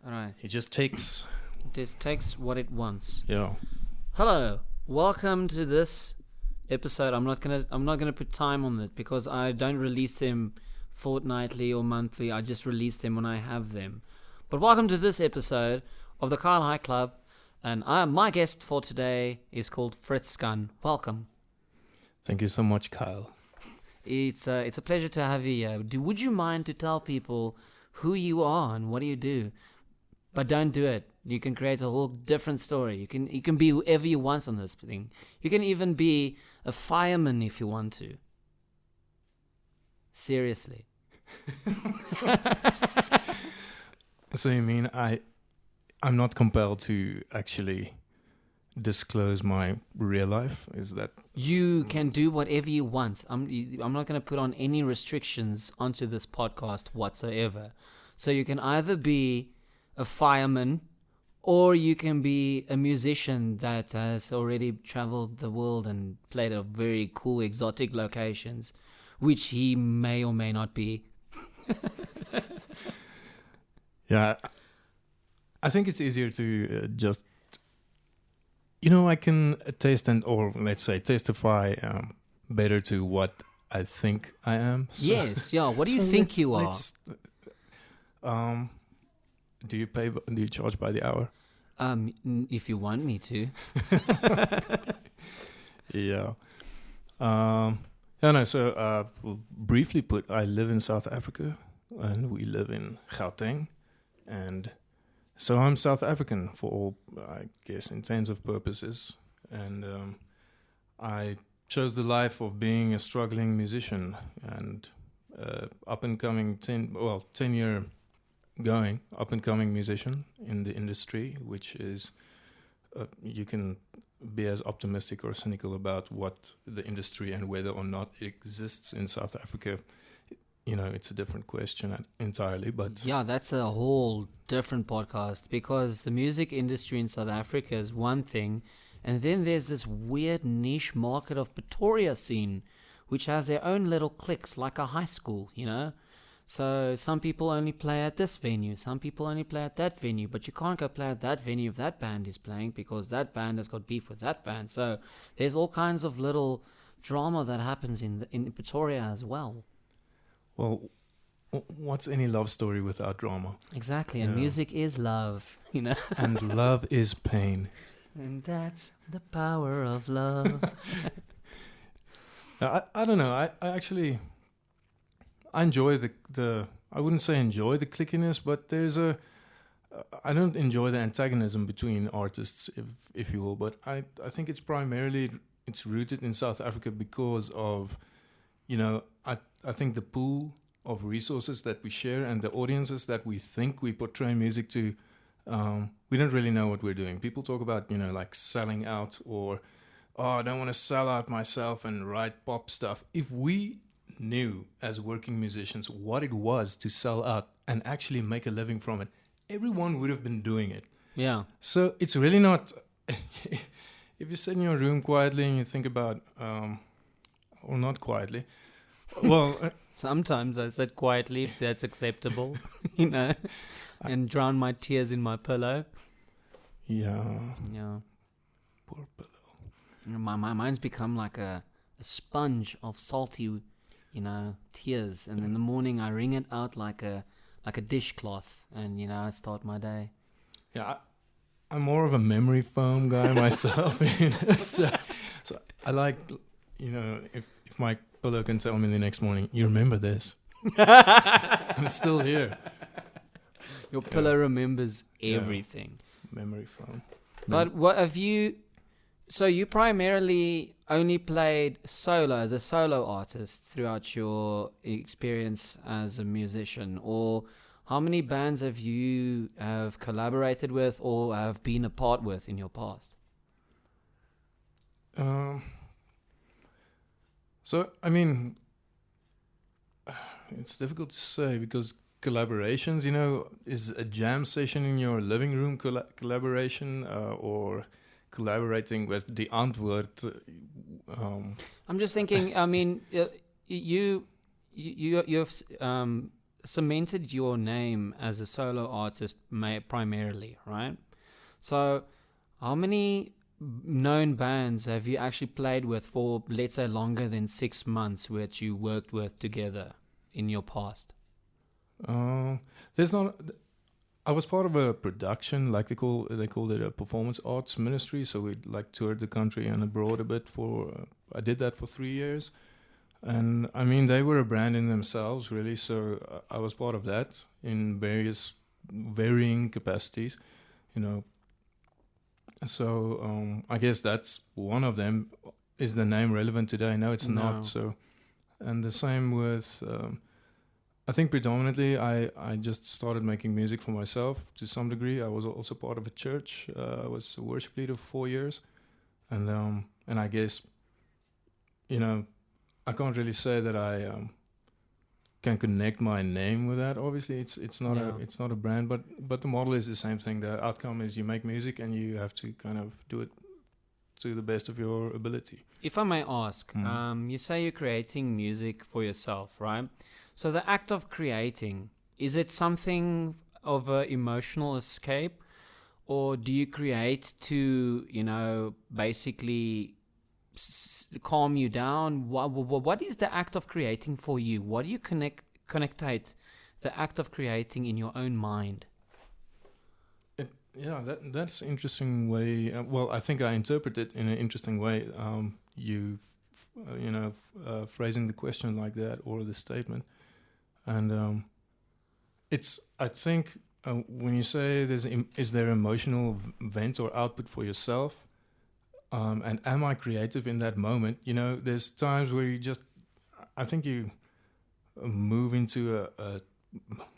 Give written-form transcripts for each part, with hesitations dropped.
All right. It just takes. Just takes what it wants. Yeah. Hello. Welcome to this episode. I'm not gonna put time on it because I don't release them fortnightly or monthly. I just release them when I have them. But welcome to this episode of the Kyle High Club, and my guest for today is called Fritz Gun. Welcome. Thank you so much, Kyle. It's a pleasure to have you here. Would you mind to tell people who you are and what do you do? But don't do it. You can create a whole different story. You can be whoever you want on this thing. You can even be a fireman if you want to. Seriously. So you mean I'm not compelled to actually disclose my real life? Is that... You can do whatever you want. I'm not going to put on any restrictions onto this podcast whatsoever. So you can either be a fireman or you can be a musician that has already traveled the world and played at very cool exotic locations, which he may or may not be. Yeah, I think it's easier to just... I can testify better to what I think I am. So, yes, yeah. What do you think you are? Do you charge by the hour? If you want me to. Yeah. So briefly put, I live in South Africa, and we live in Gauteng, and so I'm South African for all, I guess, intents of purposes, and I chose the life of being a struggling musician and up and coming 10-year going up and coming musician in the industry, which is you can be as optimistic or cynical about what the industry and whether or not it exists in South Africa. It's a different question entirely, but... Yeah, that's a whole different podcast, because the music industry in South Africa is one thing, and then there's this weird niche market of Pretoria scene, which has their own little cliques, like a high school, So some people only play at this venue, some people only play at that venue, but you can't go play at that venue if that band is playing, because that band has got beef with that band. So there's all kinds of little drama that happens in Pretoria as well. Well, what's any love story without drama? Exactly, and music is love, And love is pain. And that's the power of love. I don't know. I actually... I enjoy the I wouldn't say enjoy the clickiness, but I don't enjoy the antagonism between artists, if you will. But I think it's rooted in South Africa because of, I think the pool of resources that we share and the audiences that we think we portray music to, we don't really know what we're doing. People talk about, like selling out or, I don't want to sell out myself and write pop stuff. If we knew as working musicians what it was to sell out and actually make a living from it, everyone would have been doing it. Yeah. So it's really not... If you sit in your room quietly and you think about... or not quietly... Well... Sometimes I sit quietly, if that's acceptable, and drown my tears in my pillow. Yeah. Yeah. Poor pillow. My mind's become like a sponge of salty... tears, and in the morning I wring it out like a dishcloth, and I start my day. Yeah, I'm more of a memory foam guy myself. So I like, if my pillow can tell me the next morning, you remember this? I'm still here. Your pillow remembers everything. Memory foam. But what have you? So you primarily only played solo as a solo artist throughout your experience as a musician, or how many bands have you collaborated with or have been a part with in your past? So I mean, it's difficult to say because collaborations, is a jam session in your living room collaboration or collaborating with the Antwoord. I'm just thinking. I mean, you've cemented your name as a solo artist primarily, right? So, how many known bands have you actually played with for, let's say, longer than 6 months, which you worked with together in your past? There's not. I was part of a production, like they called it a performance arts ministry. So we like toured the country and abroad a bit for. I did that for 3 years, and I mean they were a brand in themselves, really. So I was part of that in varying capacities, you know. So I guess that's one of them. Is the name relevant today? No, it's not. So, and the same with. I think predominantly I just started making music for myself to some degree. I was also part of a church. I was a worship leader for 4 years, and I guess, you know, I can't really say that I can connect my name with that. Obviously, it's not a brand, but the model is the same thing. The outcome is you make music and you have to kind of do it to the best of your ability. If I may ask, you say you're creating music for yourself, right? So the act of creating, is it something of an emotional escape, or do you create to, you know, basically calm you down? What is the act of creating for you? What do you connectate the act of creating in your own mind? That's an interesting way. Well, I think I interpret it in an interesting way. Phrasing the question like that or the statement. And it's, I think, when you say is there emotional vent or output for yourself, and am I creative in that moment? You know, there's times where I think you move into a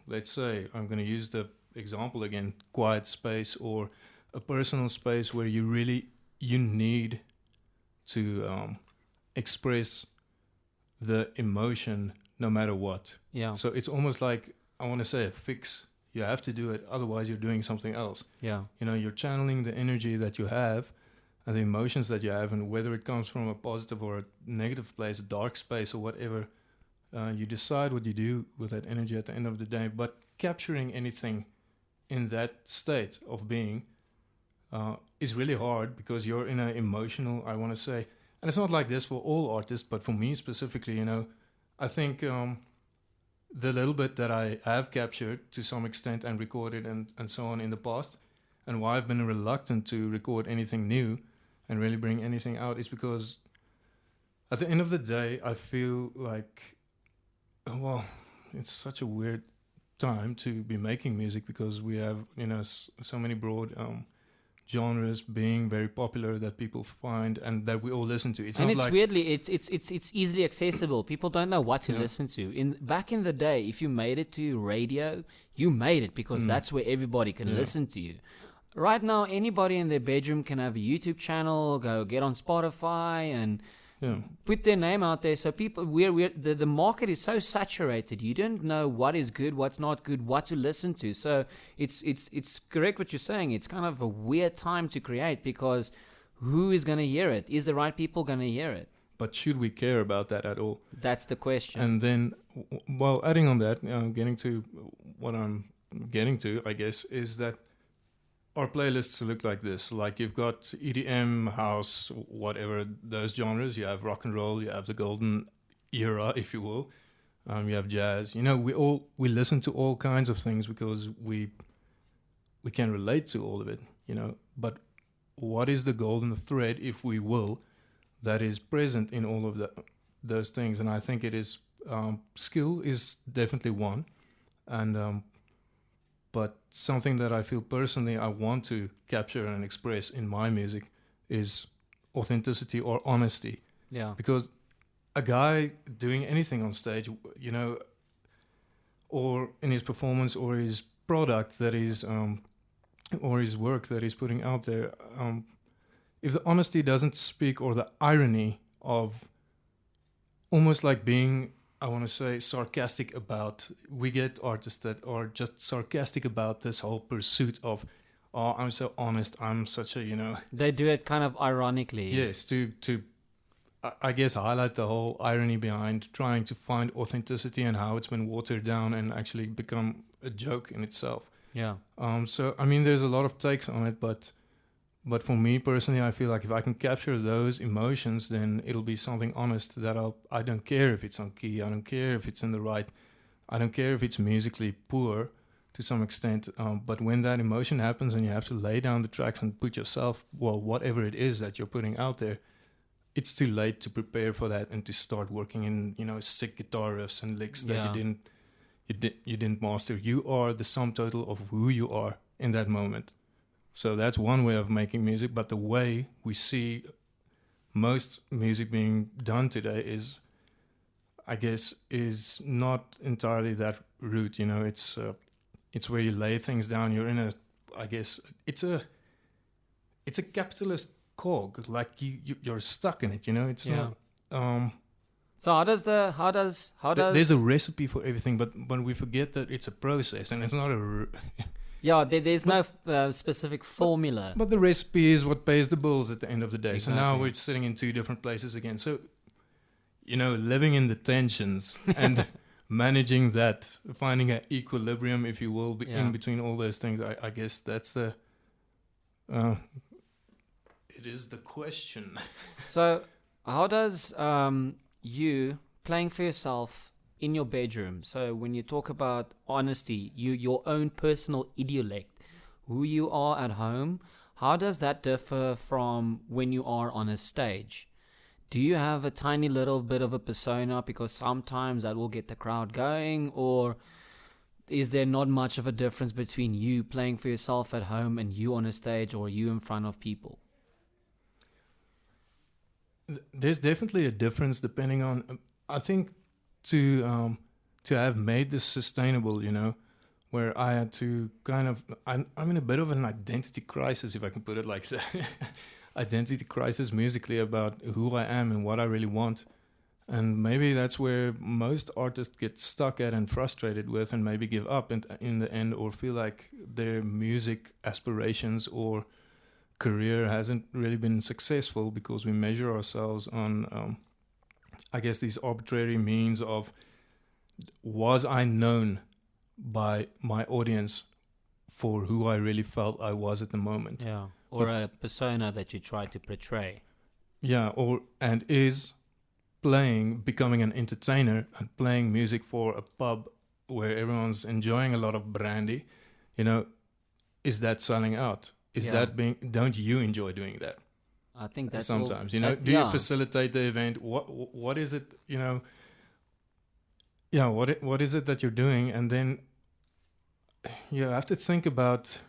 let's say, I'm going to use the example again, quiet space or a personal space where you need to express the emotion no matter what. Yeah. So it's almost like, I want to say, a fix. You have to do it, otherwise you're doing something else. Yeah. You know, you're channeling the energy that you have and the emotions that you have, and whether it comes from a positive or a negative place, a dark space or whatever, you decide what you do with that energy at the end of the day. But capturing anything in that state of being is really hard, because you're in an emotional, I want to say, and it's not like this for all artists, but for me specifically, you know, I think the little bit that I have captured to some extent and recorded and so on in the past, and why I've been reluctant to record anything new and really bring anything out, is because at the end of the day, I feel like, well, it's such a weird time to be making music, because we have, you know, so many broad genres being very popular that people find and that we all listen to. It's weirdly, it's easily accessible. People don't know what to listen to. Back in the day, if you made it to radio, you made it because that's where everybody can listen to you. Right now, anybody in their bedroom can have a YouTube channel, go get on Spotify and put their name out there. So people, the market is so saturated. You don't know what is good, what's not good, what to listen to. So it's correct what you're saying. It's kind of a weird time to create, because who is going to hear it? Is the right people going to hear it? But should we care about that at all? That's the question. And then, well, adding on that, getting to what I'm getting to, I guess, is that our playlists look like this. Like, you've got EDM, house, whatever, those genres. You have rock and roll. You have the golden era, if you will. You have jazz. You know, we listen to all kinds of things because we can relate to all of it. You know, but what is the golden thread, if we will, that is present in all of those things? And I think it is skill is definitely one, and but something that I feel personally I want to capture and express in my music is authenticity or honesty. Yeah. Because a guy doing anything on stage, you know, or in his performance or his product that is, or his work that he's putting out there, if the honesty doesn't speak, or the irony of almost like being, I want to say, sarcastic about, we get artists that are just sarcastic about this whole pursuit of, oh, I'm so honest, I'm such a, you know. They do it kind of ironically. Yes, to I guess highlight the whole irony behind trying to find authenticity and how it's been watered down and actually become a joke in itself. Yeah. So I mean, there's a lot of takes on it, but for me personally, I feel like if I can capture those emotions, then it'll be something honest that I don't care if it's on key, I don't care if it's in the right, I don't care if it's musically poor to some extent. But when that emotion happens and you have to lay down the tracks and put yourself, well, whatever it is that you're putting out there, it's too late to prepare for that and to start working in, sick guitar riffs and licks that you didn't master. You are the sum total of who you are in that moment. So that's one way of making music. But the way we see most music being done today is, I guess, is not entirely that route. It's where you lay things down. You're in it's a capitalist cog. Like you're stuck in it. It's not. So how does there's a recipe for everything, but we forget that it's a process and it's not a. There's no specific formula. But the recipe is what pays the bills at the end of the day. Exactly. So now we're sitting in two different places again. So, living in the tensions and managing that, finding an equilibrium, if you will, in between all those things. I guess that's the. It is the question. So, how does you playing for yourself in your bedroom? So when you talk about honesty, your own personal idiolect, who you are at home, how does that differ from when you are on a stage? Do you have a tiny little bit of a persona because sometimes that will get the crowd going, or is there not much of a difference between you playing for yourself at home and you on a stage or you in front of people? There's definitely a difference depending on, I think, to have made this sustainable, where I had to kind of, I'm in a bit of an identity crisis, if I can put it like that. Identity crisis musically about who I am and what I really want. And maybe that's where most artists get stuck at and frustrated with and maybe give up in the end, or feel like their music aspirations or career hasn't really been successful because we measure ourselves on I guess these arbitrary means of, was I known by my audience for who I really felt I was at the moment? Yeah, or a persona that you try to portray. Yeah, and is becoming an entertainer and playing music for a pub where everyone's enjoying a lot of brandy, is that selling out? Is that don't you enjoy doing that? I think that's sometimes, do you facilitate the event? What is it, what is it that you're doing? And then you have to think about,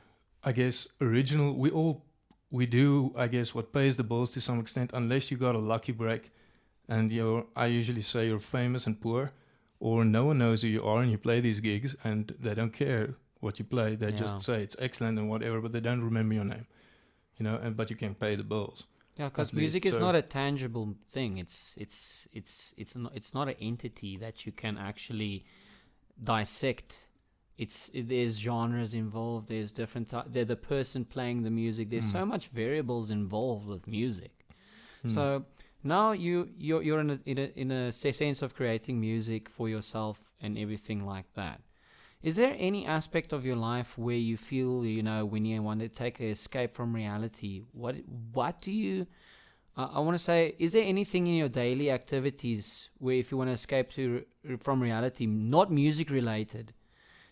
I guess, we do, I guess, what pays the bills to some extent, unless you got a lucky break and I usually say you're famous and poor, or no one knows who you are and you play these gigs and they don't care what you play. They just say it's excellent and whatever, but they don't remember your name, but you can pay the bills. Yeah, because music is not a tangible thing. It's not an entity that you can actually dissect. There's genres involved. There's different. They're the person playing the music. There's so much variables involved with music. So now you're in a sense of creating music for yourself and everything like that. Is there any aspect of your life where you feel, when you want to take an escape from reality, what do you, I want to say, is there anything in your daily activities where if you want to escape from reality, not music related,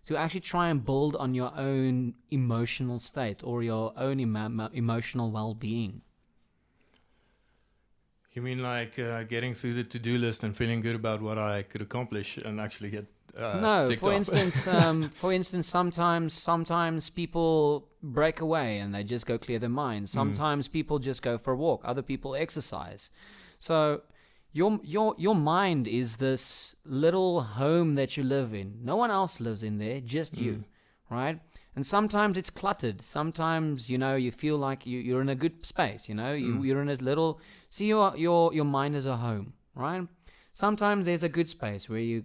to actually try and build on your own emotional state or your own emotional well-being? You mean like getting through the to-do list and feeling good about what I could accomplish and actually get no, for instance, sometimes people break away and they just go clear their minds. Sometimes people just go for a walk. Other people exercise. So your mind is this little home that you live in. No one else lives in there, just you, right? And sometimes it's cluttered. Sometimes, you feel like you're in a good space, you're in a little, see your mind as a home, right? Sometimes there's a good space where you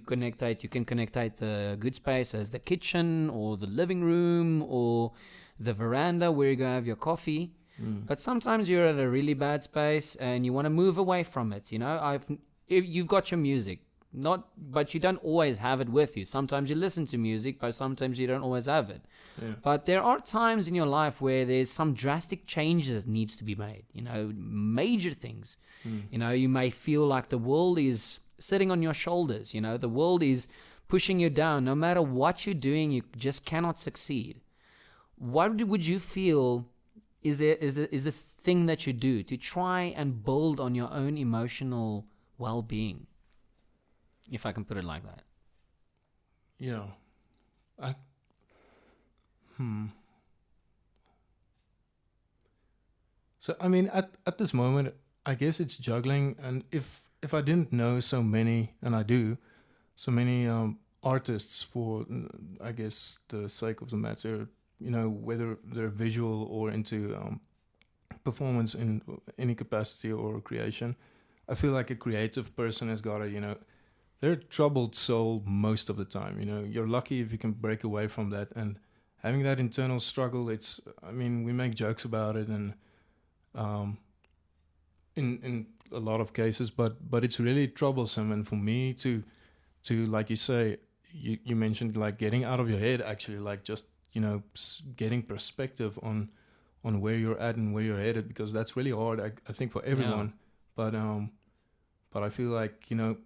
can connectate the good space as the kitchen or the living room or the veranda where you go have your coffee. But sometimes you're at a really bad space and you want to move away from it. You know, if you've got your music, but you don't always have it with you. Sometimes you listen to music, but sometimes you don't always have it. Yeah. But there are times in your life where there's some drastic changes that needs to be made. You know, major things. You know, you may feel like the world is sitting on your shoulders. You know, the world is pushing you down. No matter what you're doing, you just cannot succeed. What would you feel is the thing that you do to try and build on your own emotional well-being, if I can put it like that? Yeah. So I mean, at this moment, I guess it's juggling. And if I didn't know so many, and I do, so many artists, for I guess the sake of the matter, you know, whether they're visual or into performance in any capacity or creation, I feel like a creative person has got to, you know, they're a troubled soul most of the time. You know, you're lucky if you can break away from that. And having that internal struggle, I mean, we make jokes about it, and in a lot of cases, but it's really troublesome. And for me to like you say, you mentioned like getting out of your head, actually, like just, you know, getting perspective on where you're at and where you're headed, because that's really hard, I think, for everyone. Yeah. But I feel like, you know,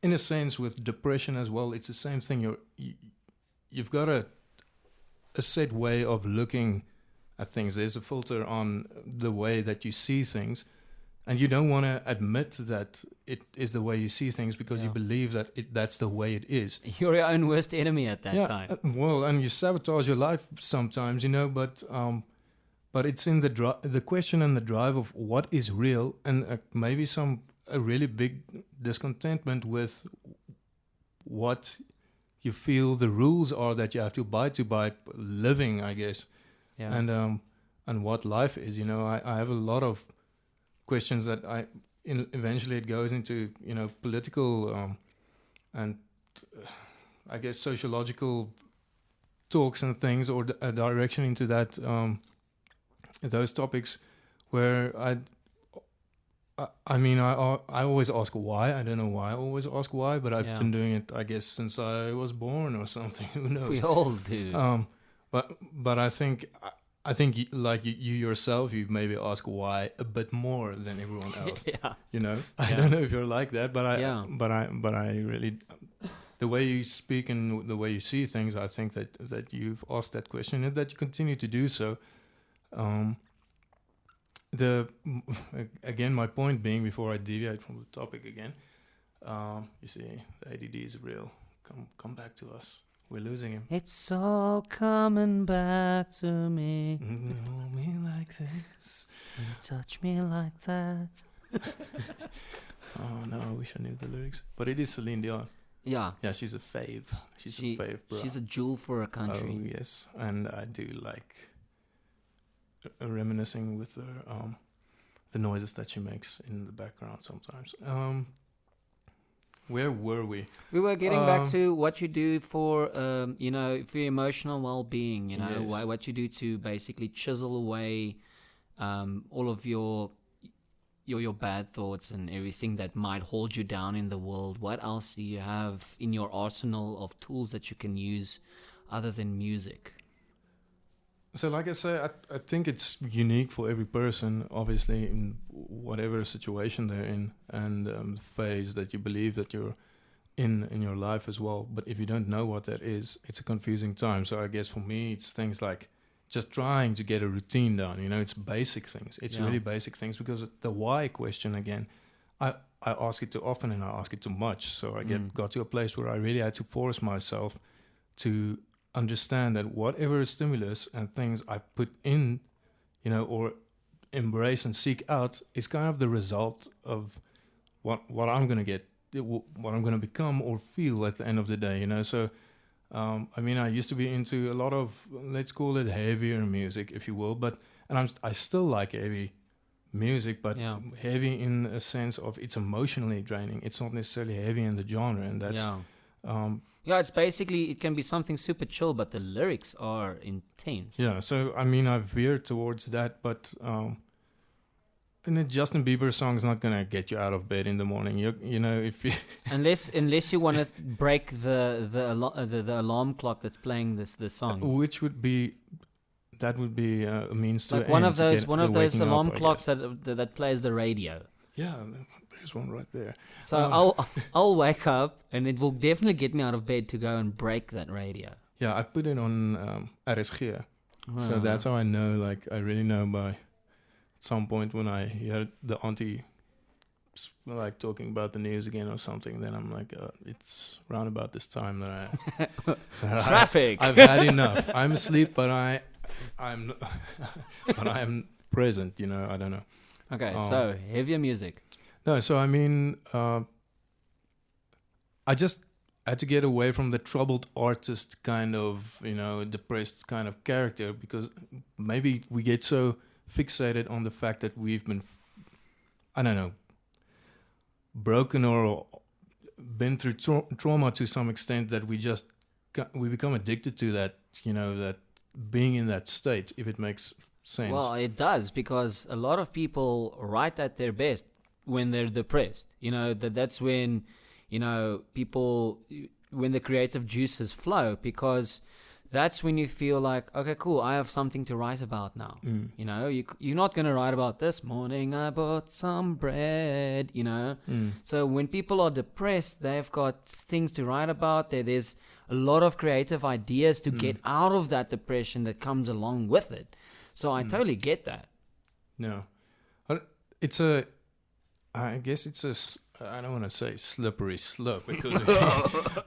in a sense with depression as well, it's the same thing. You've got a set way of looking at things. There's a filter on the way that you see things, and you don't want to admit that it is the way you see things, because you believe that that's the way it is. You're your own worst enemy at that time. Well, and you sabotage your life sometimes, you know, but it's in the question and the drive of what is real, and maybe a really big discontentment with what you feel the rules are that you have to abide to by living, I guess. Yeah. And what life is, you know. I have a lot of questions that eventually it goes into, you know, political and I guess sociological talks and things, or a direction into that, those topics, where I mean, I always ask why. I don't know why I always ask why, but I've been doing it, I guess, since I was born or something. Who knows? We all do. But I think like you yourself, you maybe ask why a bit more than everyone else. Yeah. You know, I don't know if you're like that, but I really, the way you speak and the way you see things, I think that you've asked that question and that you continue to do so. Again, my point being, before I deviate from the topic again, you see, the ADD is real. Come back to us. We're losing him. It's all coming back to me. Know me like this. You touch me like that. Oh no, I wish I knew the lyrics. But it is Celine Dion. Yeah. Yeah, she's a fave. She's a fave, bro. She's a jewel for a country. Oh yes, and I do like reminiscing with her, the noises that she makes in the background sometimes. Where were we? We were getting back to what you do for, you know, for your emotional well-being. You know, yes. What you do to basically chisel away all of your bad thoughts and everything that might hold you down in the world. What else do you have in your arsenal of tools that you can use other than music? So like I say, I think it's unique for every person, obviously, in whatever situation they're in, and the phase that you believe that you're in your life as well. But if you don't know what that is, it's a confusing time. So I guess for me, it's things like just trying to get a routine down. You know, it's basic things. It's really basic things, because the why question, again, I ask it too often and I ask it too much. So I got to a place where I really had to force myself to understand that whatever stimulus and things I put in, you know, or embrace and seek out, is kind of the result of what I'm going to get, what I'm going to become or feel at the end of the day, you know. So I mean, I used to be into a lot of, let's call it heavier music, if you will, and I still like heavy music, but heavy in a sense of it's emotionally draining. It's not necessarily heavy in the genre, and Yeah, it's basically, it can be something super chill, but the lyrics are intense. Yeah, so I mean, I've veered towards that, but and a Justin Bieber song's not gonna get you out of bed in the morning. You know, if you unless you want to break the alarm clock that's playing this song. which would be that would be a means to Like one of to those get one to of those waking up, alarm I clocks guess. that plays the radio. Yeah, there's one right there. So I'll wake up and it will definitely get me out of bed to go and break that radio. Yeah, I put it on RSG. So Ah. that's how I know, like, I really know by some point when I hear the auntie like talking about the news again or something, then I'm like, it's round about this time that Traffic. I've had enough. I'm asleep, but I'm but I'm present, you know, I don't know. Okay, so heavier music. No, so I mean, I just had to get away from the troubled artist kind of, you know, depressed kind of character, because maybe we get so fixated on the fact that we've been, I don't know, broken or been through trauma to some extent, that we become addicted to that, you know, that being in that state, if it makes sense. Well, it does, because a lot of people write at their best when they're depressed. You know, that's when, you know, when the creative juices flow, because that's when you feel like, okay, cool, I have something to write about now. You know, you're not going to write about this morning I bought some bread, you know. So when people are depressed, they've got things to write about. There's a lot of creative ideas to get out of that depression that comes along with it. So I totally get that. No, I guess it's I don't want to say slippery slope, because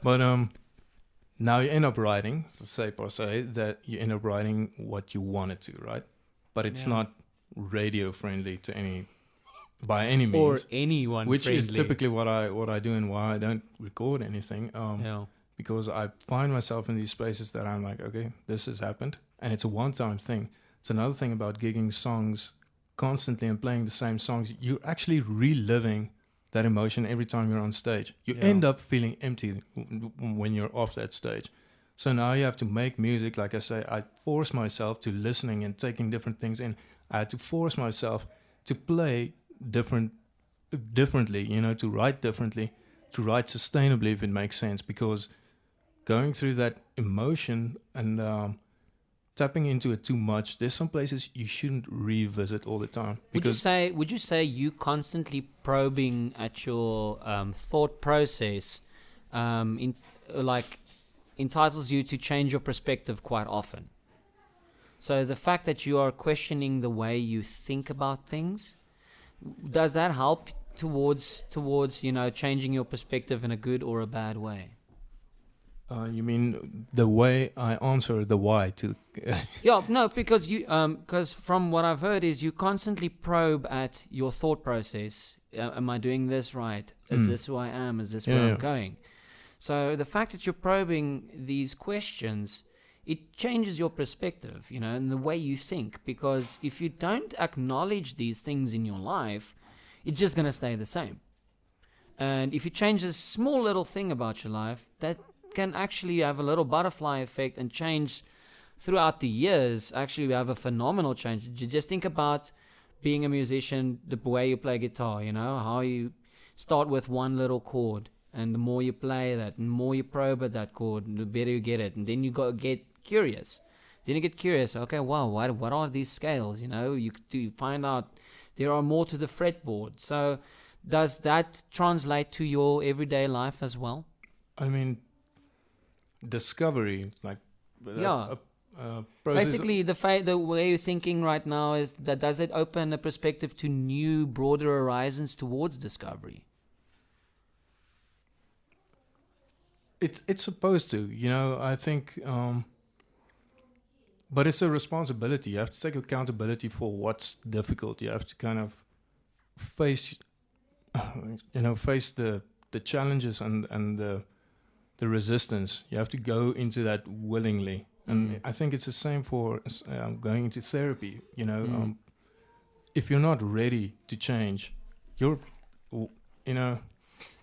but now you end up writing, say per se, that you end up writing what you wanted to, right? But it's not radio friendly by any means, Or anyone which friendly. is typically what I do, and why I don't record anything. Because I find myself in these spaces that I'm like, okay, this has happened, and it's a one-time thing. It's another thing about gigging songs constantly and playing the same songs. You're actually reliving that emotion every time you're on stage. You end up feeling empty when you're off that stage. So now you have to make music. Like I say, I force myself to listening and taking different things in. I had to force myself to play differently, you know, to write differently, to write sustainably, if it makes sense, because going through that emotion and tapping into it too much, there's some places you shouldn't revisit all the time. Would you say you constantly probing at your thought process entitles you to change your perspective quite often? So the fact that you are questioning the way you think about things, does that help towards you know, changing your perspective in a good or a bad way? You mean the way I answer the why to? Yeah, no, because from what I've heard is you constantly probe at your thought process. Am I doing this right? Is this who I am? Is this where I'm going? So the fact that you're probing these questions, it changes your perspective, you know, and the way you think. Because if you don't acknowledge these things in your life, it's just going to stay the same. And if you change a small little thing about your life, that can actually have a little butterfly effect and change throughout the years. Actually, we have a phenomenal change. You just think about being a musician, the way you play guitar, you know, how you start with one little chord, and the more you play that, and the more you probe at that chord, the better you get it. And then you get curious. Then you get curious. Okay, wow, what are these scales? You know, you find out there are more to the fretboard. So does that translate to your everyday life as well? I mean, discovery, like Yeah. process. Basically, the way you're thinking right now is that, does it open a perspective to new, broader horizons towards discovery? It's supposed to, you know. I think, but it's a responsibility. You have to take accountability for what's difficult. You have to kind of face, face the challenges and the resistance. You have to go into that willingly. And I think it's the same for going into therapy. You know, if you're not ready to change, you're, you know.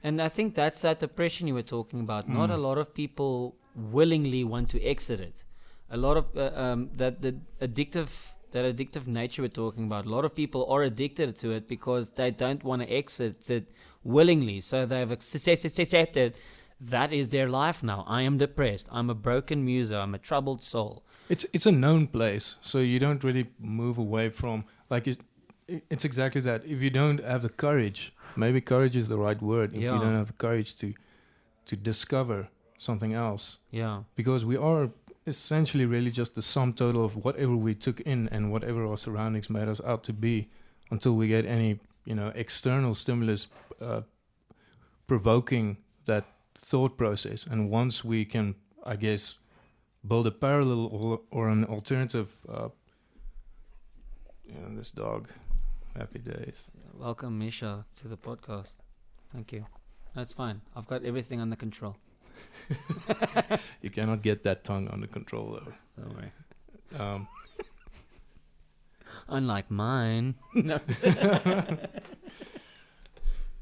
And I think that's that depression you were talking about. Not a lot of people willingly want to exit it. A lot of that the addictive nature we're talking about. A lot of people are addicted to it because they don't want to exit it willingly. So they've accepted that is their life now. I am depressed. I'm a broken muser. I'm a troubled soul. It's a known place, so you don't really move away from, like, it's exactly that. If you don't have the courage, maybe courage is the right word. If you don't have the courage to discover something else, because we are essentially really just the sum total of whatever we took in and whatever our surroundings made us out to be, until we get any external stimulus provoking that thought process. And once we can, I guess, build a parallel or an alternative, this dog, happy days. Welcome, Misha, to the podcast. Thank you. That's fine. I've got everything under control. You cannot get that tongue under control, though. Don't worry. Unlike mine. No.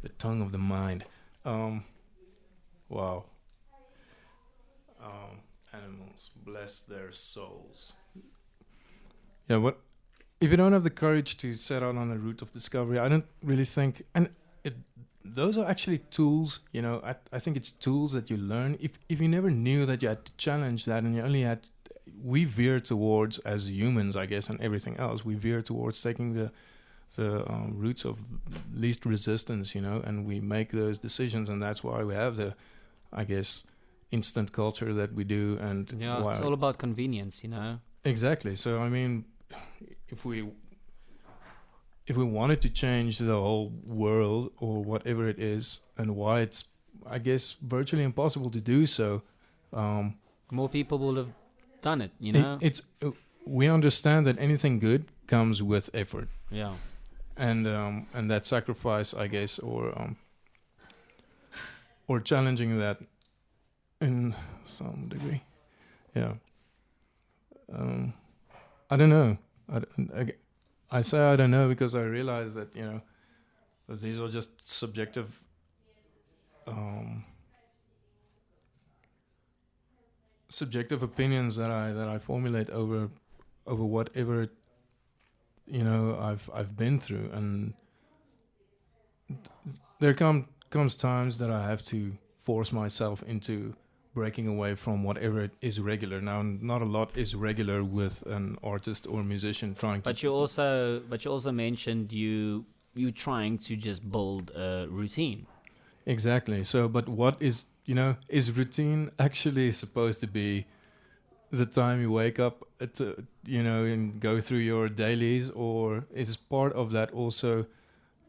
The tongue of the mind. Wow. Animals, bless their souls. Yeah, what if you don't have the courage to set out on a route of discovery? I don't really think, and those are actually tools. I think it's tools that you learn. If you never knew that you had to challenge that, and you only had, we veer towards, as humans, I guess, and everything else, we veer towards taking the routes of least resistance, and we make those decisions, and that's why we have the, I guess, instant culture that we do. And it's all about convenience, Exactly. So I mean, if we wanted to change the whole world or whatever it is, and why it's, I guess, virtually impossible to do so, more people will have done it. We understand that anything good comes with effort. Yeah. And that sacrifice, I guess, or challenging that in some degree. Yeah. I don't know. I say I don't know because I realize that, that these are just subjective opinions that I formulate over whatever I've been through, and there comes times that I have to force myself into breaking away from whatever is regular. Now, not a lot is regular with an artist or musician trying to. But you also mentioned you trying to just build a routine. Exactly. So, but what is routine actually supposed to be? The time you wake up and go through your dailies, or is part of that also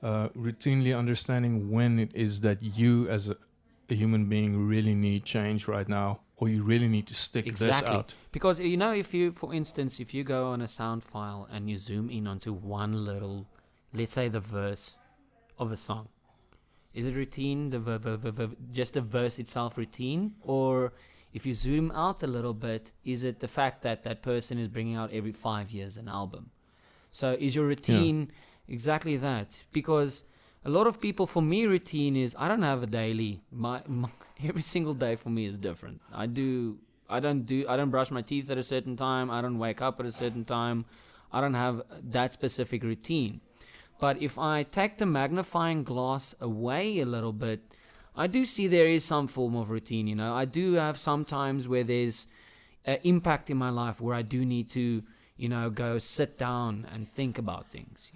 routinely understanding when it is that you as a human being really need change right now, or you really need to stick this out? Because if you, for instance, if you go on a sound file and you zoom in onto one little, let's say the verse of a song, is it routine, just the verse itself routine? Or if you zoom out a little bit, is it the fact that that person is bringing out every 5 years an album? So is your routine exactly that? Because a lot of people, for me, routine is, I don't have a daily. My every single day for me is different. I don't brush my teeth at a certain time. I don't wake up at a certain time. I don't have that specific routine. But if I take the magnifying glass away a little bit, I do see there is some form of routine. I do have some times where there's an impact in my life where I do need to, go sit down and think about things.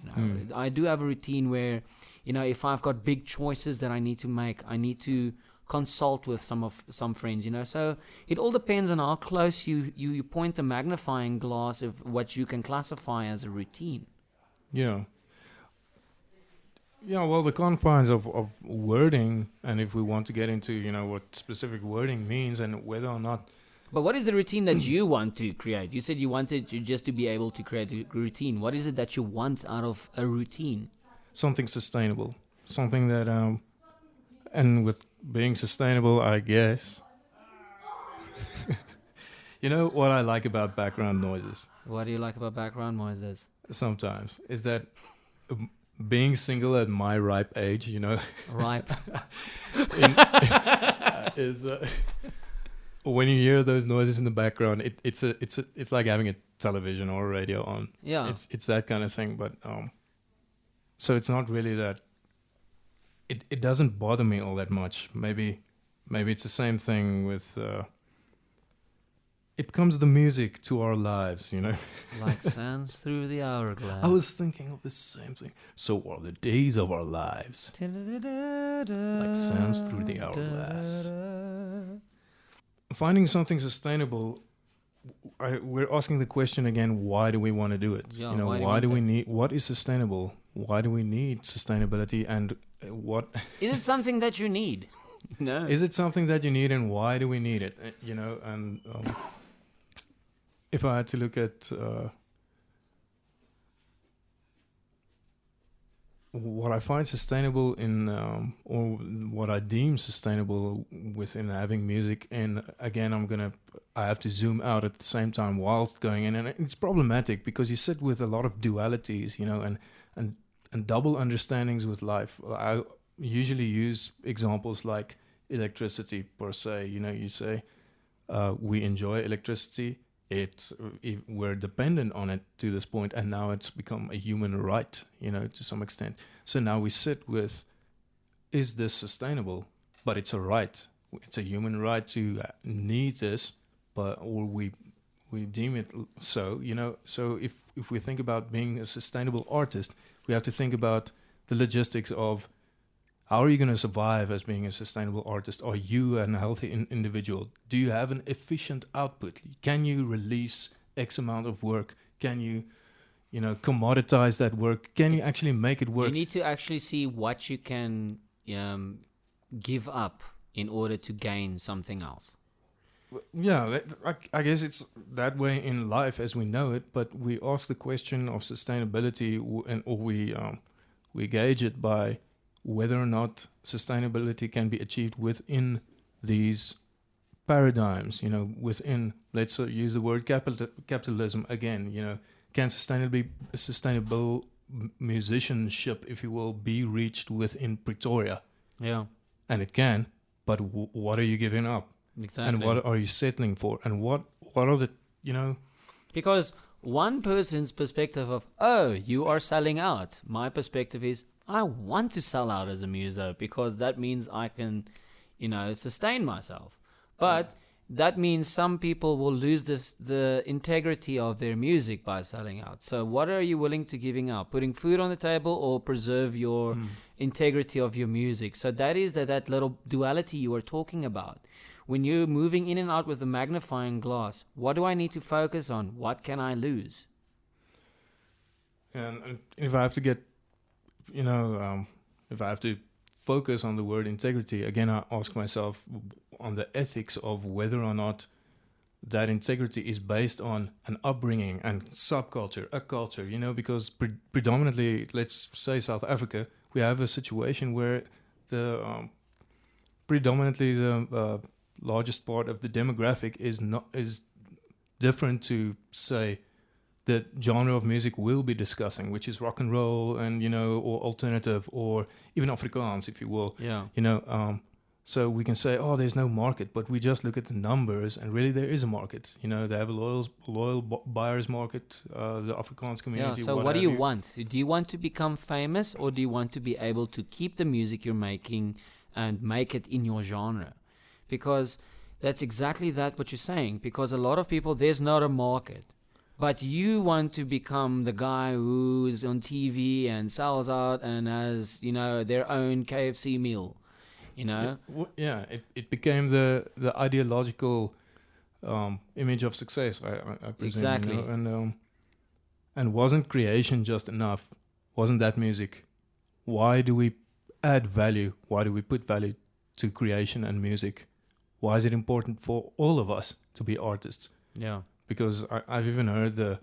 I do have a routine where, if I've got big choices that I need to make, I need to consult with some friends. So it all depends on how close you point the magnifying glass of what you can classify as a routine. Yeah. Yeah, well, the confines of wording, and if we want to get into, what specific wording means and whether or not... But what is the routine that you want to create? You said you wanted just to be able to create a routine. What is it that you want out of a routine? Something sustainable. Something that, and with being sustainable, I guess... what I like about background noises? What do you like about background noises? Sometimes is that being single at my ripe age, Ripe. in, is when you hear those noises in the background, it's like having a television or a radio on. Yeah. It's that kind of thing. But so it's not really that. It doesn't bother me all that much. Maybe it's the same thing with. It becomes the music to our lives, Like sands through the hourglass. I was thinking of the same thing. So are the days of our lives, like sands through the hourglass. Finding something sustainable, we're asking the question again: why do we want to do it? Yeah, why do we need? What is sustainable? Why do we need sustainability? And what Is it something that you need? is it something that you need, and why do we need it? And if I had to look at what I find sustainable in, or what I deem sustainable within having music, and again, I have to zoom out at the same time whilst going in, and it's problematic because you sit with a lot of dualities, and double understandings with life. I usually use examples like electricity per se. You say we enjoy electricity. We're dependent on it to this point, and now it's become a human right, to some extent. So now we sit with, is this sustainable? But it's a right. It's a human right to need this, or we deem it so. So if we think about being a sustainable artist, we have to think about the logistics of how are you going to survive as being a sustainable artist? Are you a healthy individual? Do you have an efficient output? Can you release X amount of work? Can you, commoditize that work? Can you actually make it work? You need to actually see what you can give up in order to gain something else. Yeah, I guess it's that way in life as we know it. But we ask the question of sustainability, or we gauge it by whether or not sustainability can be achieved within these paradigms, within, let's use the word capitalism again, can sustainable musicianship, if you will, be reached within Pretoria? Yeah. And it can, but what are you giving up? Exactly. And what are you settling for? And what are the, Because one person's perspective of, oh, you are selling out. My perspective is, I want to sell out as a muso because that means I can, sustain myself. But that means some people will lose the integrity of their music by selling out. So what are you willing to giving up? Putting food on the table or preserve your integrity of your music? So that is that little duality you were talking about. When you're moving in and out with the magnifying glass, what do I need to focus on? What can I lose? And if I have to get, if I have to focus on the word integrity, again, I ask myself on the ethics of whether or not that integrity is based on an upbringing and subculture, a culture, because predominantly, let's say South Africa, we have a situation where predominantly the largest part of the demographic is different to, say, the genre of music we'll be discussing, which is rock and roll and, or alternative or even Afrikaans, if you will. Yeah. So we can say, oh, there's no market, but we just look at the numbers and really there is a market. They have a loyal buyer's market, the Afrikaans community. Yeah, so what do you want? Do you want to become famous or do you want to be able to keep the music you're making and make it in your genre? Because that's exactly what you're saying. Because a lot of people, there's not a market. But you want to become the guy who's on TV and sells out and has, their own KFC meal, Yeah, it became the ideological image of success, I presume. Exactly. And wasn't creation just enough? Wasn't that music? Why do we add value? Why do we put value to creation and music? Why is it important for all of us to be artists? Yeah. Because I've even heard the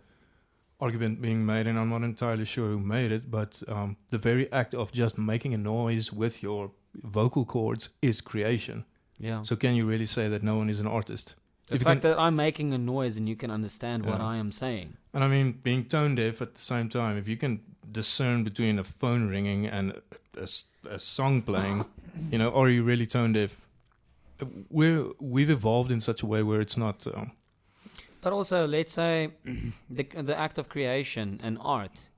argument being made, and I'm not entirely sure who made it, but the very act of just making a noise with your vocal cords is creation. Yeah. So can you really say that no one is an artist? The fact that I'm making a noise and you can understand what I am saying. And I mean, being tone deaf at the same time, if you can discern between a phone ringing and a song playing, are you really tone deaf? We've evolved in such a way where it's not. But also, let's say the act of creation and art,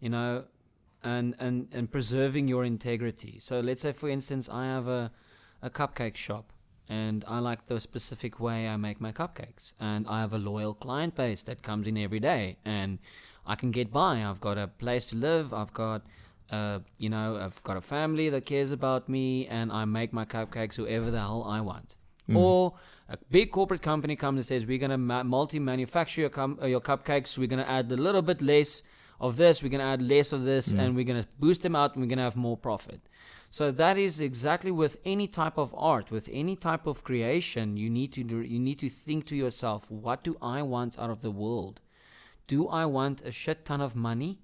and preserving your integrity. So let's say, for instance, I have a cupcake shop, and I like the specific way I make my cupcakes, and I have a loyal client base that comes in every day, and I can get by. I've got a place to live. I've got I've got a family that cares about me, and I make my cupcakes whoever the hell I want. Or a big corporate company comes and says, we're going to multi-manufacture your cupcakes. We're going to add a little bit less of this. We're going to add less of this, and we're going to boost them out, and we're going to have more profit. So that is exactly with any type of art, with any type of creation. You need to think to yourself, what do I want out of the world? Do I want a shit ton of money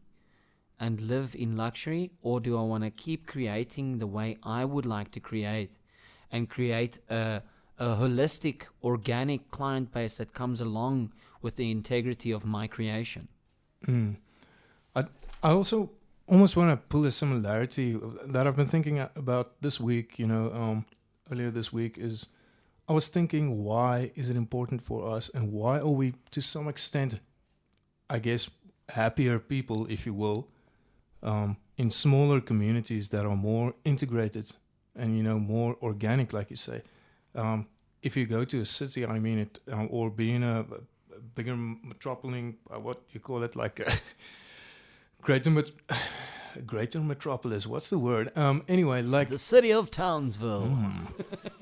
and live in luxury, or do I want to keep creating the way I would like to create, and create a holistic, organic client base that comes along with the integrity of my creation? I also almost want to pull a similarity that I've been thinking about this week, earlier this week, is I was thinking, why is it important for us, and why are we, to some extent, I guess, happier people, if you will, in smaller communities that are more integrated and, more organic, like you say. If you go to a city, or being a bigger metropolis, what you call it, like a greater metropolis. What's the word? Anyway, like the city of Townsville.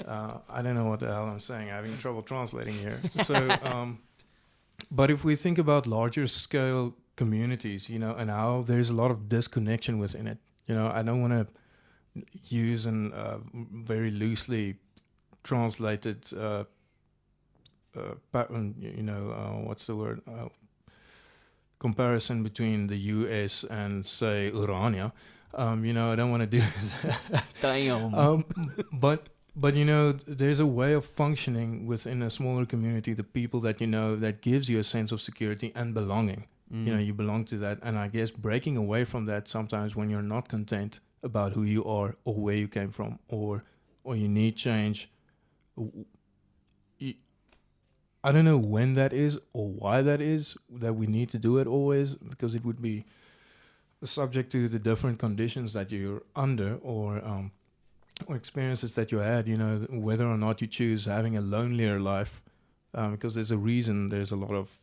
I don't know what the hell I'm saying. I'm having trouble translating here. So, but if we think about larger scale communities, and how there's a lot of disconnection within it. I don't want to use an very loosely translated pattern, what's the word? Comparison between the US and, say, Urania. I don't want to do that. Damn. But there's a way of functioning within a smaller community, the people that that gives you a sense of security and belonging. You belong to that. And I guess breaking away from that sometimes when you're not content about who you are or where you came from, or you need change. I don't know when that is or why that is, that we need to do it always, because it would be subject to the different conditions that you're under, or experiences that you had, whether or not you choose having a lonelier life, because there's a reason there's a lot of,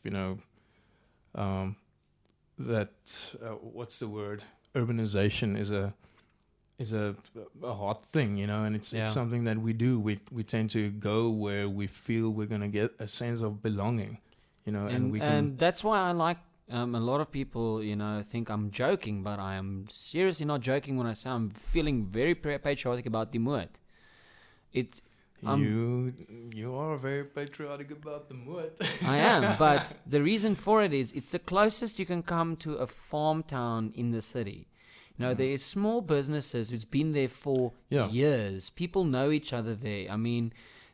what's the word? Urbanization is a hot thing, and it's something that we do. We tend to go where we feel we're going to get a sense of belonging, and that's why I like a lot of people, think I'm joking, but I am seriously not joking when I say I'm feeling very patriotic about the Moed. You are very patriotic about the Moed. I am, but the reason for it is it's the closest you can come to a farm town in the city. There is small businesses who's been there for years. People know each other there.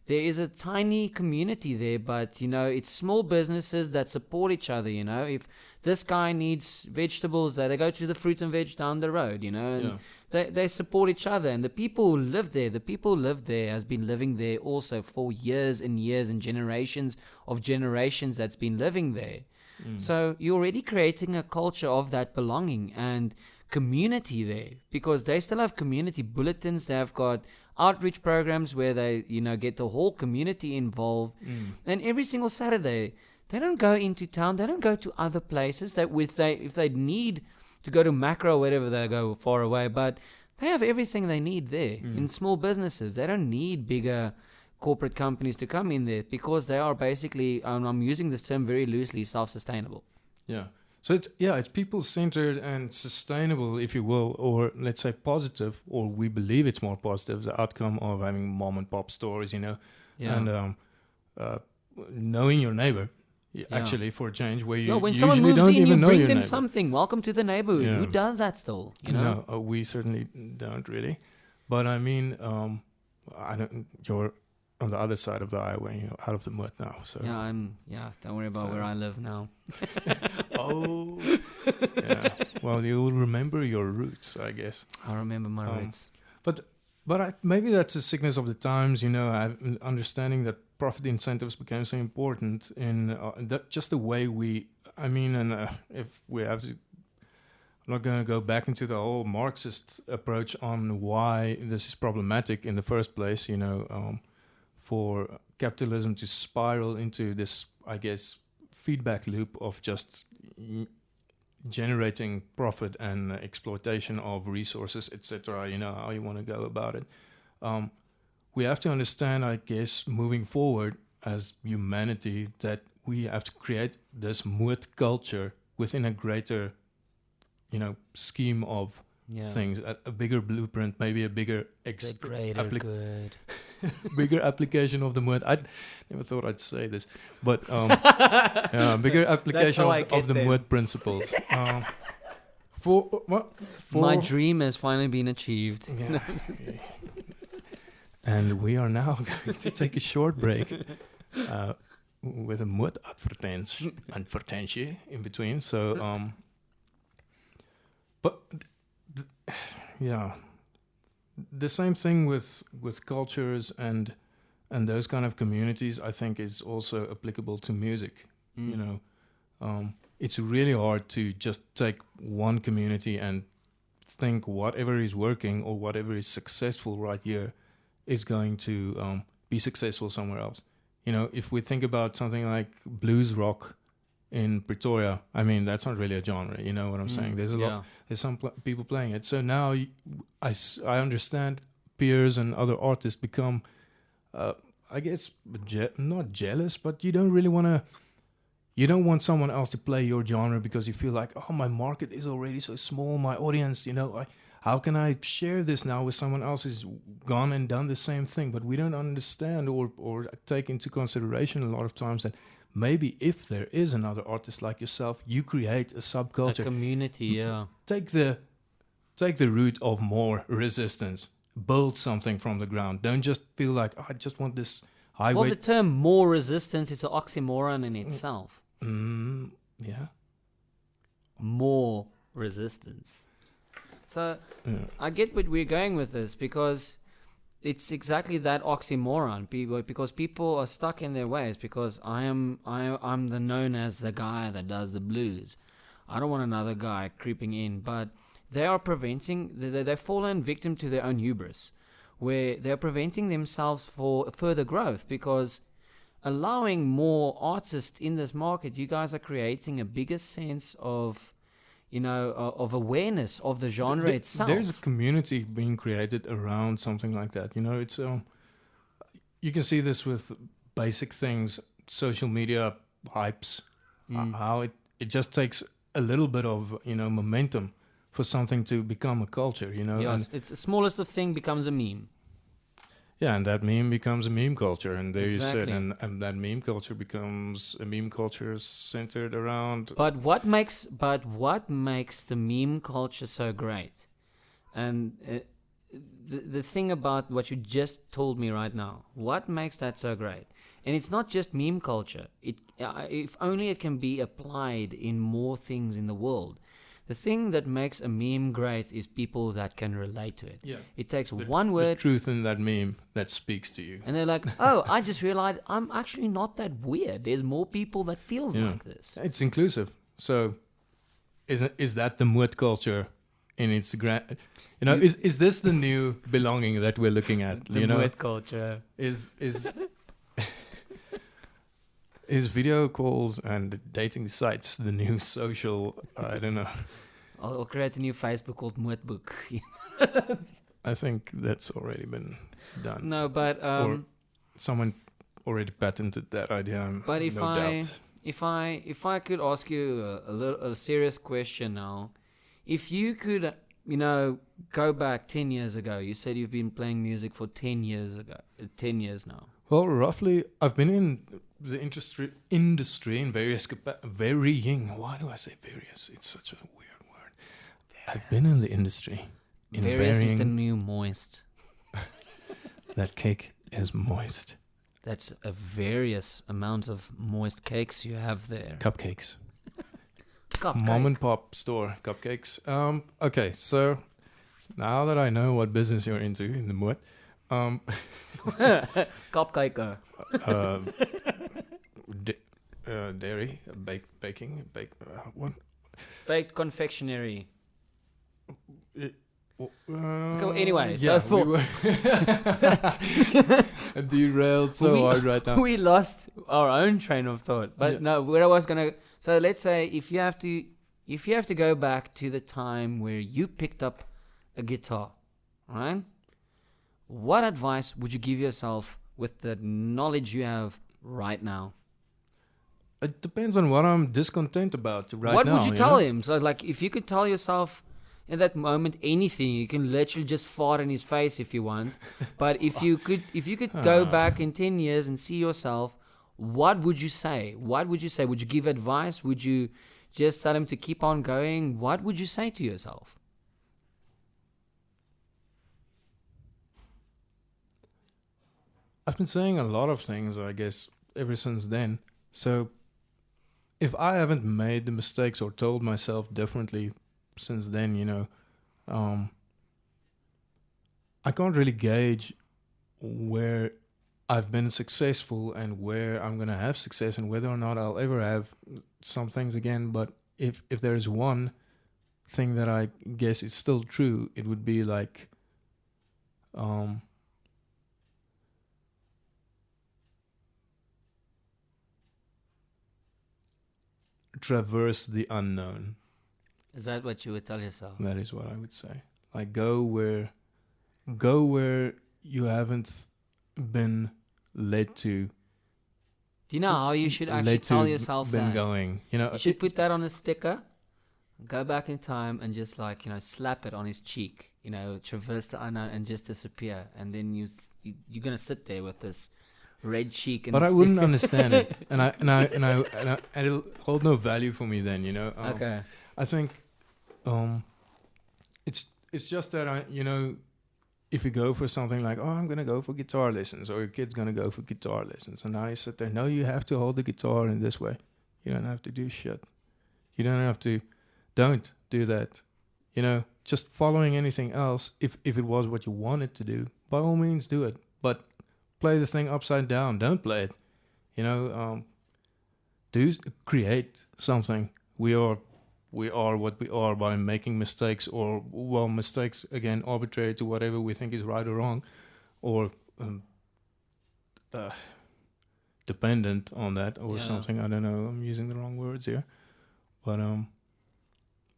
There is a tiny community there, but, it's small businesses that support each other, If this guy needs vegetables, they go to the fruit and veg down the road, and they support each other. And the people who live there, has been living there also for years and years, and generations of generations that's been living there. So you're already creating a culture of that belonging and community there, because they still have community bulletins. They've got outreach programs where they get the whole community involved, and every single Saturday they don't go into town, they don't go to other places. If they need to go to Macro or whatever, they go far away, but they have everything they need there in small businesses. They don't need bigger corporate companies to come in there, because they are basically, I'm using this term very loosely, self-sustainable. So it's people-centered and sustainable, if you will, or let's say positive, or we believe it's more positive, the outcome of having mom-and-pop stores, and knowing your neighbor, actually, for a change, where you when usually someone moves don't in, even you know bring your them neighbor. something. Welcome to the neighborhood. Who does that still? No, we certainly don't really. But I don't. You're on the other side of the highway, out of the mud now. So don't worry about where I live now. Oh, yeah. Well, you'll remain Ritz, I guess. I remember my Ritz. But maybe that's a sickness of the times, understanding that profit incentives became so important in that just the way if we have to, I'm not going to go back into the whole Marxist approach on why this is problematic in the first place, for capitalism to spiral into this, I guess, feedback loop of just generating profit and exploitation of resources, etc. How you want to go about it. We have to understand, I guess, moving forward as humanity, that we have to create this mood culture within a greater, scheme of things, a bigger blueprint, maybe a bigger the greater good. Bigger application of the mood. I never thought I'd say this, but bigger application of the mood principles. For my dream has finally been achieved. Yeah. And we are now going to take a short break with a mood advertentie in between. So, the same thing with cultures and those kind of communities, I think, is also applicable to music. It's really hard to just take one community and think whatever is working or whatever is successful right here is going to be successful somewhere else. If we think about something like blues rock in Pretoria, I mean, that's not really a genre, you know what I'm saying? There's there's some people playing it. So now I understand peers and other artists become, I guess, not jealous, but you don't want someone else to play your genre because you feel like, oh, my market is already so small, my audience, how can I share this now with someone else who's gone and done the same thing? But we don't understand or take into consideration a lot of times that maybe if there is another artist like yourself, you create a subculture. A community, yeah. Take the route of more resistance. Build something from the ground. Don't just feel like, I just want this highway. Well, the term more resistance is an oxymoron in itself. Yeah. More resistance. So I get what we're going with this because it's exactly that oxymoron. Because people are stuck in their ways. Because I'm the known as the guy that does the blues. I don't want another guy creeping in. But they are preventing. They've fallen victim to their own hubris, where they're preventing themselves for further growth. Because allowing more artists in this market, you guys are creating a bigger sense of, of awareness of the genre itself. There's a community being created around something like that. It's you can see this with basic things, social media hypes, how it just takes a little bit of momentum for something to become a culture. Yes, it's the smallest of thing becomes a meme. Yeah, and that meme becomes a meme culture, and there Exactly. you said, and that meme culture becomes a meme culture centered around. But what makes the meme culture so great? And the thing about what you just told me right now, what makes that so great? And it's not just meme culture. If only it can be applied in more things in the world. The thing that makes a meme great is people that can relate to it. Yeah. It takes one word. The truth in that meme that speaks to you. And they're like, oh, I just realized I'm actually not that weird. There's more people that feels like this. It's inclusive. So is that the mood culture in its grand... is this the new belonging that we're looking at? The mood culture. Is video calls and dating sites the new social... I don't know. I'll create a new Facebook called Moodbook. I think that's already been done. No, but... or someone already patented that idea. But doubt. if I could ask you a serious question now, if you could, go back 10 years ago, you said you've been playing music for 10 years now. Well, roughly, I've been in the industry in various varying. Why do I say various? It's such a weird word. I've been in the industry in Various is the new moist. That cake is moist. That's a various amount of moist cakes you have there. Cupcakes. Cupcake. Mom and pop store cupcakes. Okay, so Now that I know what business you're into in the mood, Kopkijker. uh, dairy, baking, what? Baked confectionery. Uh, anyway, so yeah, for- we were derailed so hard right now. We lost our own train of thought. But Yeah. no, where I was gonna. So let's say if you have to go back to the time where you picked up a guitar, right? What advice would you give yourself with the knowledge you have right now? It depends on what I'm discontent about right What now. would you tell know? him? So, like, if you could tell yourself in that moment anything, you can literally just fart in his face if you want. But if you could go back in 10 years and see yourself, what would you say? What would you say? Would you give advice? Would you just tell him to keep on going? What would you say to yourself? I've been saying a lot of things, I guess, ever since then. So if I haven't made the mistakes or told myself differently since then, I can't really gauge where I've been successful and where I'm going to have success and whether or not I'll ever have some things again. But if there's one thing that I guess is still true, it would be like, traverse the unknown. Is that what you would tell yourself? That is what I would say. Like go where you haven't been led to. Do you know how you should actually led tell to yourself been that? going. You should put that on a sticker, go back in time and just slap it on his cheek, traverse the unknown and just disappear. And then you're going to sit there with this red cheek. And but I sticker. wouldn't understand it. And it'll hold no value for me then, Okay. I think it's just that if you go for something like, I'm going to go for guitar lessons, or your kid's going to go for guitar lessons, and now you sit there, no, you have to hold the guitar in this way. You don't have to do shit. You don't do that. Just following anything else, if it was what you wanted to do, by all means do it. But play the thing upside down. Don't play it. Create something. We are what we are by making mistakes, or mistakes again arbitrary to whatever we think is right or wrong, or dependent on that or something. I don't know. I'm using the wrong words here, but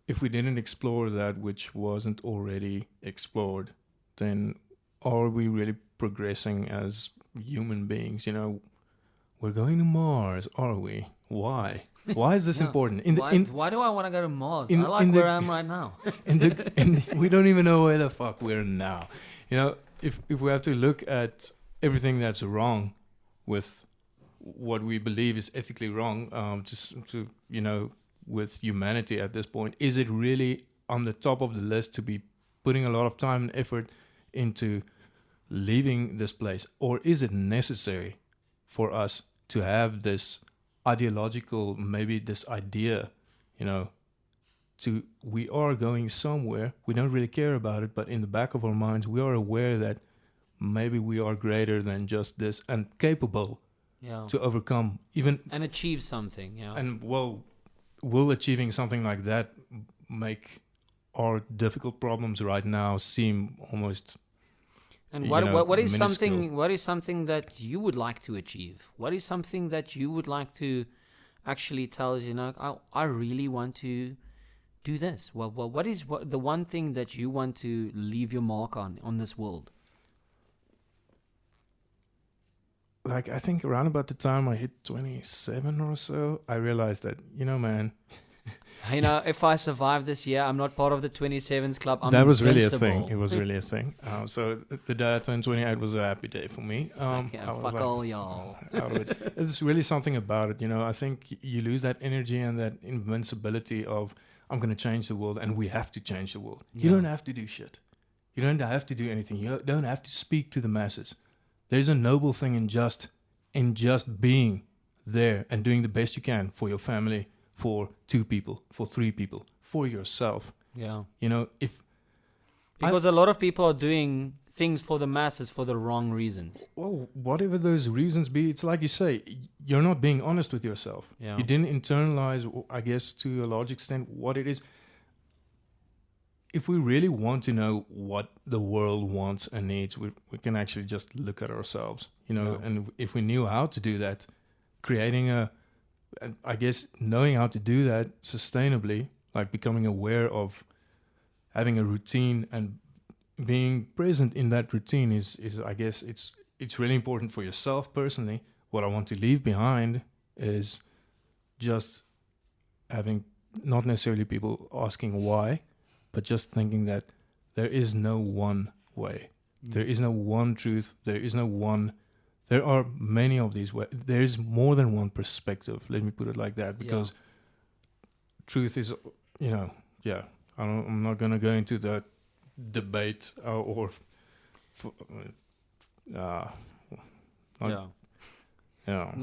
if we didn't explore that which wasn't already explored, then are we really progressing as human beings? We're going to Mars, are we? Why? Why is this important? Why do I want to go to Mars? I like where I am right now. We don't even know where the fuck we're now. If we have to look at everything that's wrong with what we believe is ethically wrong, with humanity at this point, is it really on the top of the list to be putting a lot of time and effort into leaving this place? Or is it necessary for us to have this ideological, maybe this idea, we are going somewhere, we don't really care about it, but in the back of our minds, we are aware that maybe we are greater than just this and capable to overcome even... And achieve something, And, will achieving something like that make our difficult problems right now seem almost... And what is minuscule. what is something that you would like to achieve? What is something that you would like to actually tell I really want to do this? What is the one thing that you want to leave your mark on this world? Like, I think around about the time I hit 27 or so, I realized that, man... if I survive this year, I'm not part of the 27s club. I'm that was really a invincible. thing. It was really a thing. So the day I turned 28 was a happy day for me. Fuck all y'all. Out of it. It's really something about it. I think you lose that energy and that invincibility of, I'm going to change the world, and we have to change the world. You don't have to do shit. You don't have to do anything. You don't have to speak to the masses. There's a noble thing in just being there and doing the best you can for your family, for 2 people, for 3 people, for yourself. Yeah. Because a lot of people are doing things for the masses for the wrong reasons. Well, whatever those reasons be, it's like you say, you're not being honest with yourself. Yeah. You didn't internalize, I guess, to a large extent, what it is. If we really want to know what the world wants and needs, we can actually just look at ourselves, and if we knew how to do that, I guess, knowing how to do that sustainably, like becoming aware of having a routine and being present in that routine is I guess it's really important for yourself personally. What I want to leave behind is just having not necessarily people asking why, but just thinking that there is no one way. There is no one truth. There are many of these ways. There is more than one perspective. Let me put it like that, because truth is, I'm not going to go into that debate No,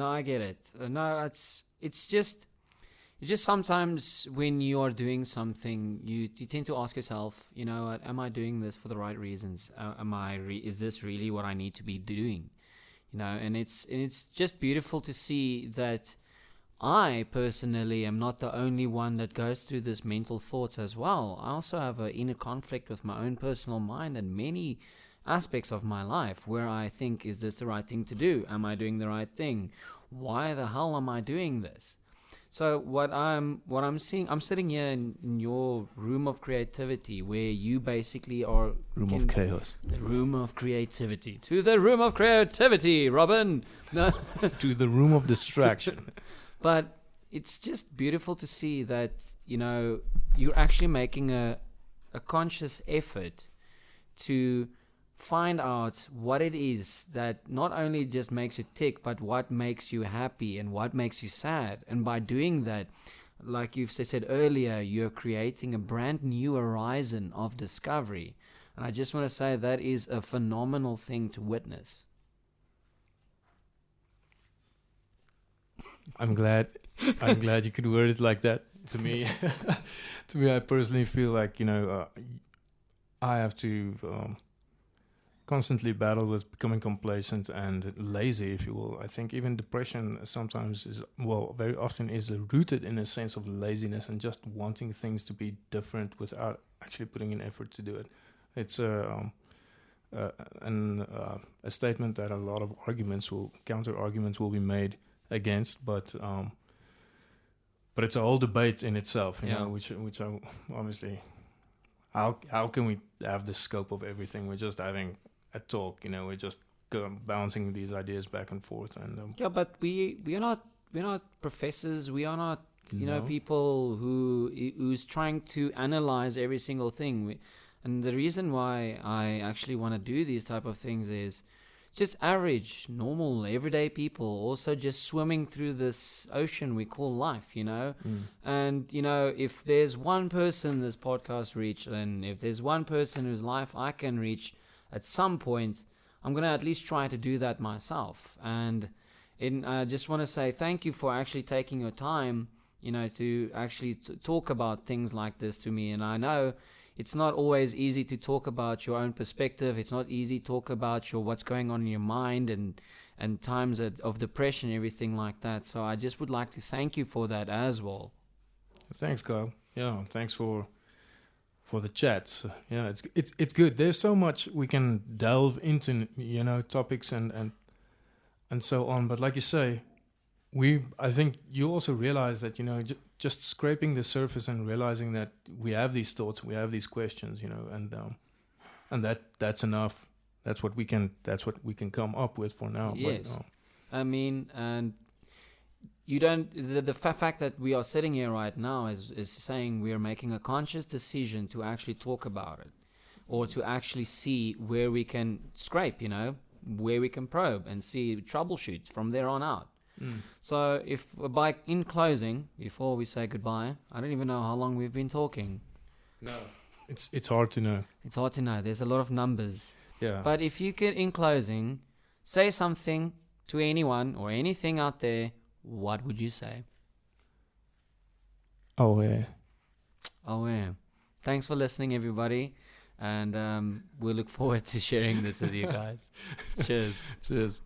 I get it. No, it's just sometimes when you are doing something, you tend to ask yourself, am I doing this for the right reasons? Is this really what I need to be doing? And it's just beautiful to see that I personally am not the only one that goes through this mental thoughts as well. I also have an inner conflict with my own personal mind and many aspects of my life where I think, is this the right thing to do? Am I doing the right thing? Why the hell am I doing this? So what I'm seeing, I'm sitting here in your room of creativity, where you basically are room of chaos. The room of creativity. To the room of creativity, Robin. No. To the room of distraction. But it's just beautiful to see that, you're actually making a conscious effort to find out what it is that not only just makes you tick, but what makes you happy and what makes you sad. And by doing that, like you've said earlier, you're creating a brand new horizon of discovery. And I just want to say that is a phenomenal thing to witness. I'm glad you could word it like that. To me, I personally feel like, I have to constantly battle with becoming complacent and lazy, if you will. I think even depression sometimes very often is rooted in a sense of laziness and just wanting things to be different without actually putting in effort to do it. It's a statement that a lot of counter arguments will be made against, but it's a whole debate in itself, which I obviously, how can we have the scope of everything? We're just having a talk, we're just bouncing these ideas back and forth, and but we are not professors, we are not people who's trying to analyze every single thing. And the reason why I actually want to do these type of things is just average, normal, everyday people also just swimming through this ocean we call life, And, if there's one person this podcast reach, and if there's one person whose life I can reach at some point, I'm going to at least try to do that myself. And I just want to say thank you for actually taking your time, to actually talk about things like this to me. And I know it's not always easy to talk about your own perspective. It's not easy to talk about what's going on in your mind and times of depression and everything like that. So I just would like to thank you for that as well. Thanks, Kyle. Yeah, thanks for the chats. Yeah, it's good. There's so much we can delve into, topics and so on. But like you say, I think you also realize that, just scraping the surface and realizing that we have these thoughts, we have these questions, and that's enough. That's what we can come up with for now. Yes. But, I mean, and you don't, the fact that we are sitting here right now is saying we are making a conscious decision to actually talk about it, or to actually see where we can scrape, where we can probe and see, troubleshoot from there on out. So in closing, before we say goodbye, I don't even know how long we've been talking. No, it's hard to know. It's hard to know. There's a lot of numbers. Yeah. But if you could, in closing, say something to anyone or anything out there, what would you say? Oh yeah. Thanks for listening, everybody. And we look forward to sharing this with you guys. Cheers. Cheers.